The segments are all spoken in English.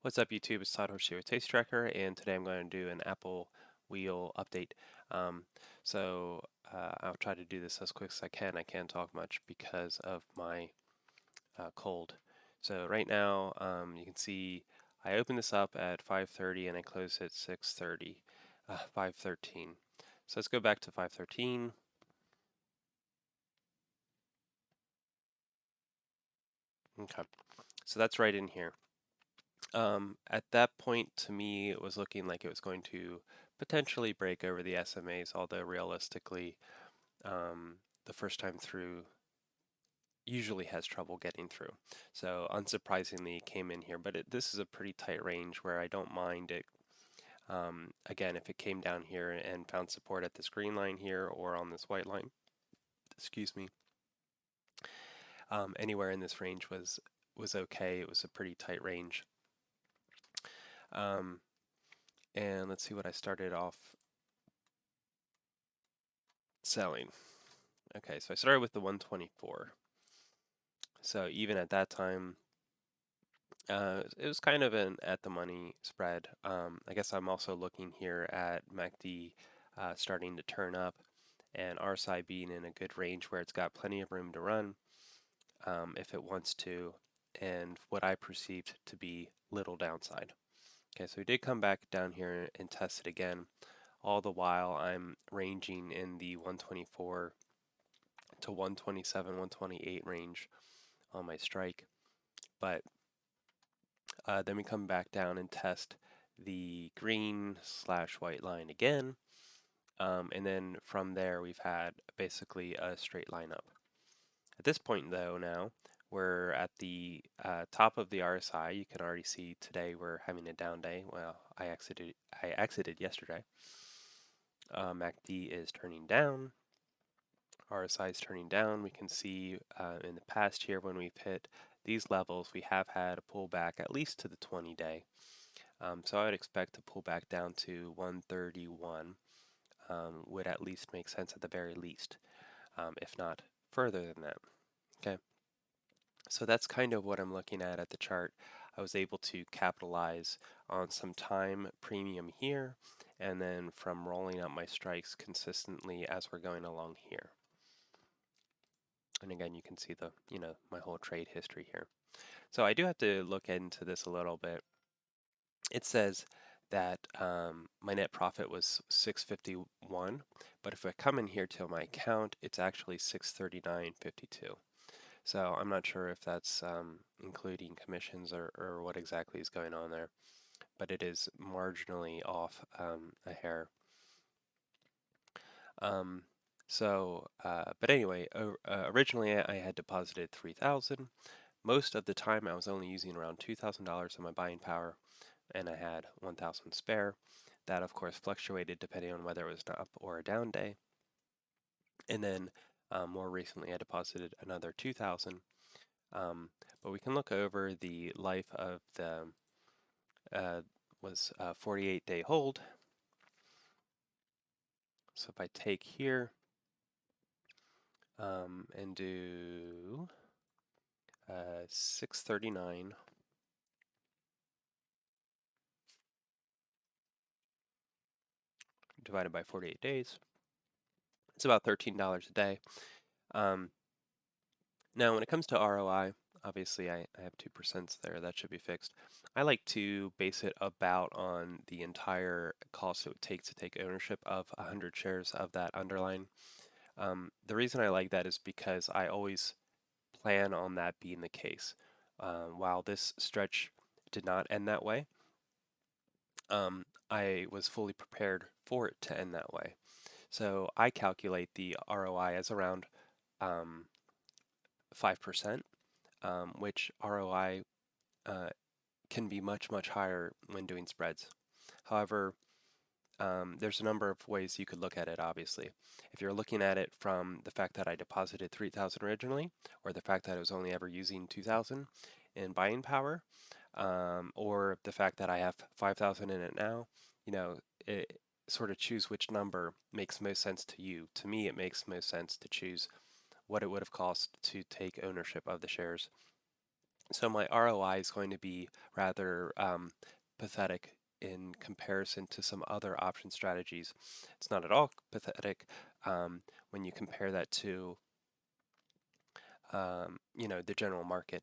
What's up, YouTube? It's Todd Horseshoe with Taste Tracker, and today I'm going to do an Apple wheel update. Um, I'll try to do this as quick as I can. I can't talk much because of my cold. So right now, you can see I opened this up at 5:30 and I closed at 6:30, 5:13. So let's go back to 5:13. Okay, so that's right in here. At that point, to me, it was looking like it was going to potentially break over the SMAs, although realistically, the first time through usually has trouble getting through. So unsurprisingly, it came in here, but this is a pretty tight range where I don't mind it. Again, if it came down here and found support at this green line here or on this white line, excuse me, anywhere in this range was okay. It was a pretty tight range. Um, and let's see what I started off selling. Okay, so I started with the 124. So even at that time, it was kind of an at the money spread. I guess I'm also looking here at MACD starting to turn up and RSI being in a good range where it's got plenty of room to run if it wants to, and what I perceived to be little downside. Okay, so we did come back down here and test it again. All the while I'm ranging in the 124 to 127, 128 range on my strike. But then we come back down and test the green/white line again. And then from there, we've had basically a straight line up. At this point, though, now we're at the top of the RSI. You can already see today we're having a down day. Well, I exited yesterday. MACD is turning down. RSI is turning down. We can see in the past here when we've hit these levels, we have had a pullback at least to the 20-day. So I would expect to pull back down to 131 would at least make sense at the very least, if not further than that. Okay, so that's kind of what I'm looking at the chart. I was able to capitalize on some time premium here, and then from rolling up my strikes consistently as we're going along here. And again, you can see the, my whole trade history here. So I do have to look into this a little bit. It says that my net profit was 651, but if I come in here to my account, it's actually 639.52. So I'm not sure if that's including commissions or what exactly is going on there, but it is marginally off a hair. But anyway, originally I had deposited 3,000. Most of the time I was only using around $2,000 of my buying power, and I had 1,000 spare. That of course fluctuated depending on whether it was an up or a down day. And then more recently I deposited another 2,000. But we can look over the life of the was a 48-day hold. So if I take here and do 639 divided by 48 days, it's about $13 a day. Now, when it comes to ROI, obviously I have 2% there. That should be fixed. I like to base it about on the entire cost it would take to take ownership of 100 shares of that underlying. The reason I like that is because I always plan on that being the case. While this stretch did not end that way, I was fully prepared for it to end that way. So I calculate the ROI as around 5%, which ROI can be much, much higher when doing spreads. However, there's a number of ways you could look at it, obviously. If you're looking at it from the fact that I deposited 3,000 originally, or the fact that I was only ever using 2,000 in buying power, or the fact that I have 5,000 in it now, sort of choose which number makes most sense to you. To me, it makes most sense to choose what it would have cost to take ownership of the shares So my ROI is going to be rather pathetic in comparison to some other option strategies. It's not at all pathetic when you compare that to the general market.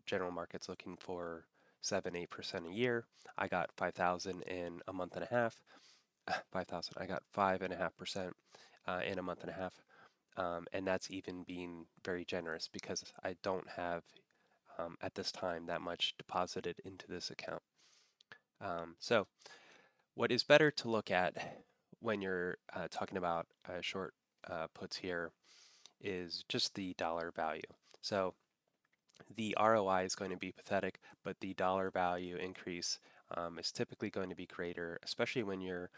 General market's looking for 7-8% a year. I got 5,000 in a month and a half. 5,000. I got 5.5% in a month and a half, and that's even being very generous because I don't have at this time that much deposited into this account. So, what is better to look at when you're talking about short puts here is just the dollar value. So the ROI is going to be pathetic, but the dollar value increase is typically going to be greater, especially when you're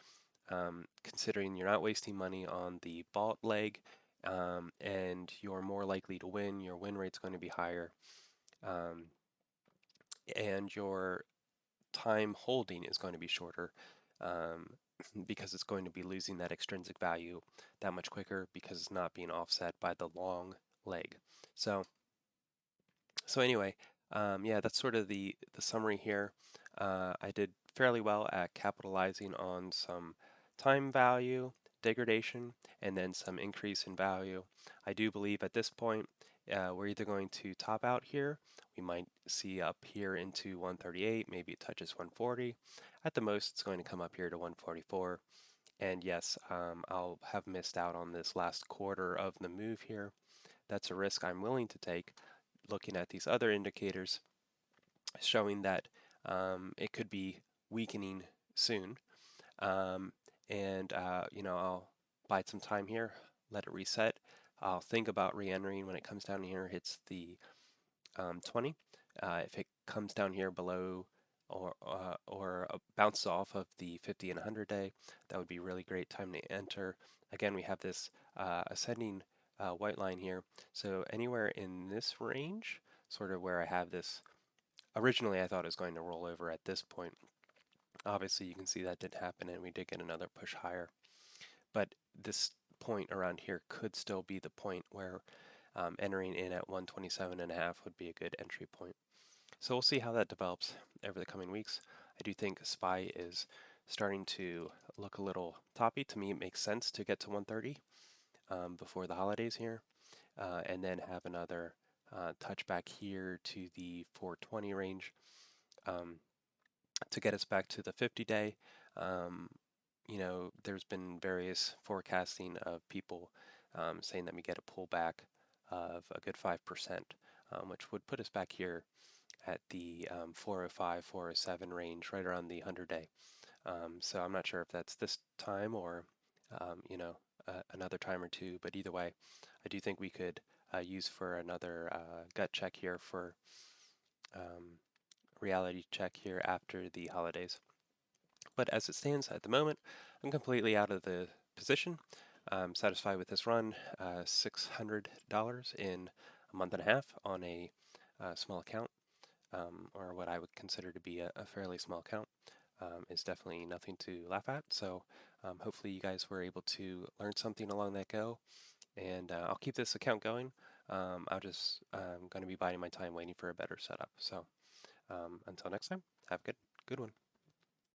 considering you're not wasting money on the bought leg and you're more likely to win. Your win rate's going to be higher, um, and your time holding is going to be shorter. Um, because it's going to be losing that extrinsic value that much quicker because it's not being offset by the long leg. So anyway, yeah, that's sort of the summary here. I did fairly well at capitalizing on some time value degradation and then some increase in value. I do believe at this point we're either going to top out here. We might see up here into 138, maybe it touches 140. At the most, it's going to come up here to 144. And yes, I'll have missed out on this last quarter of the move here. That's a risk I'm willing to take, looking at these other indicators showing that it could be weakening soon. Um, and I'll bide some time here, let it reset. I'll think about re-entering when it comes down here, hits the 20. If it comes down here below or bounces off of the 50 and 100 day, that would be really great time to enter. Again, we have this ascending white line here. So anywhere in this range, sort of where I have this, originally I thought it was going to roll over at this point. Obviously you can see that didn't happen and we did get another push higher. But this point around here could still be the point where entering in at 127.5 would be a good entry point. So we'll see how that develops over the coming weeks. I do think SPY is starting to look a little toppy. To me, it makes sense to get to 130 before the holidays here, and then have another touch back here to the 420 range um, to get us back to the 50-day. There's been various forecasting of people saying that we get a pullback of a good 5%, which would put us back here at the 405, 407 range, right around the 100-day. So I'm not sure if that's this time or, another time or two, but either way, I do think we could use for another gut check here for um, reality check here after the holidays. But as it stands at the moment, I'm completely out of the position. I'm satisfied with this run, $600 in a month and a half on a small account, or what I would consider to be a fairly small account. Is definitely nothing to laugh at. So hopefully you guys were able to learn something along that go. And I'll keep this account going. I'm going to be biding my time waiting for a better setup. So until next time, have a good one.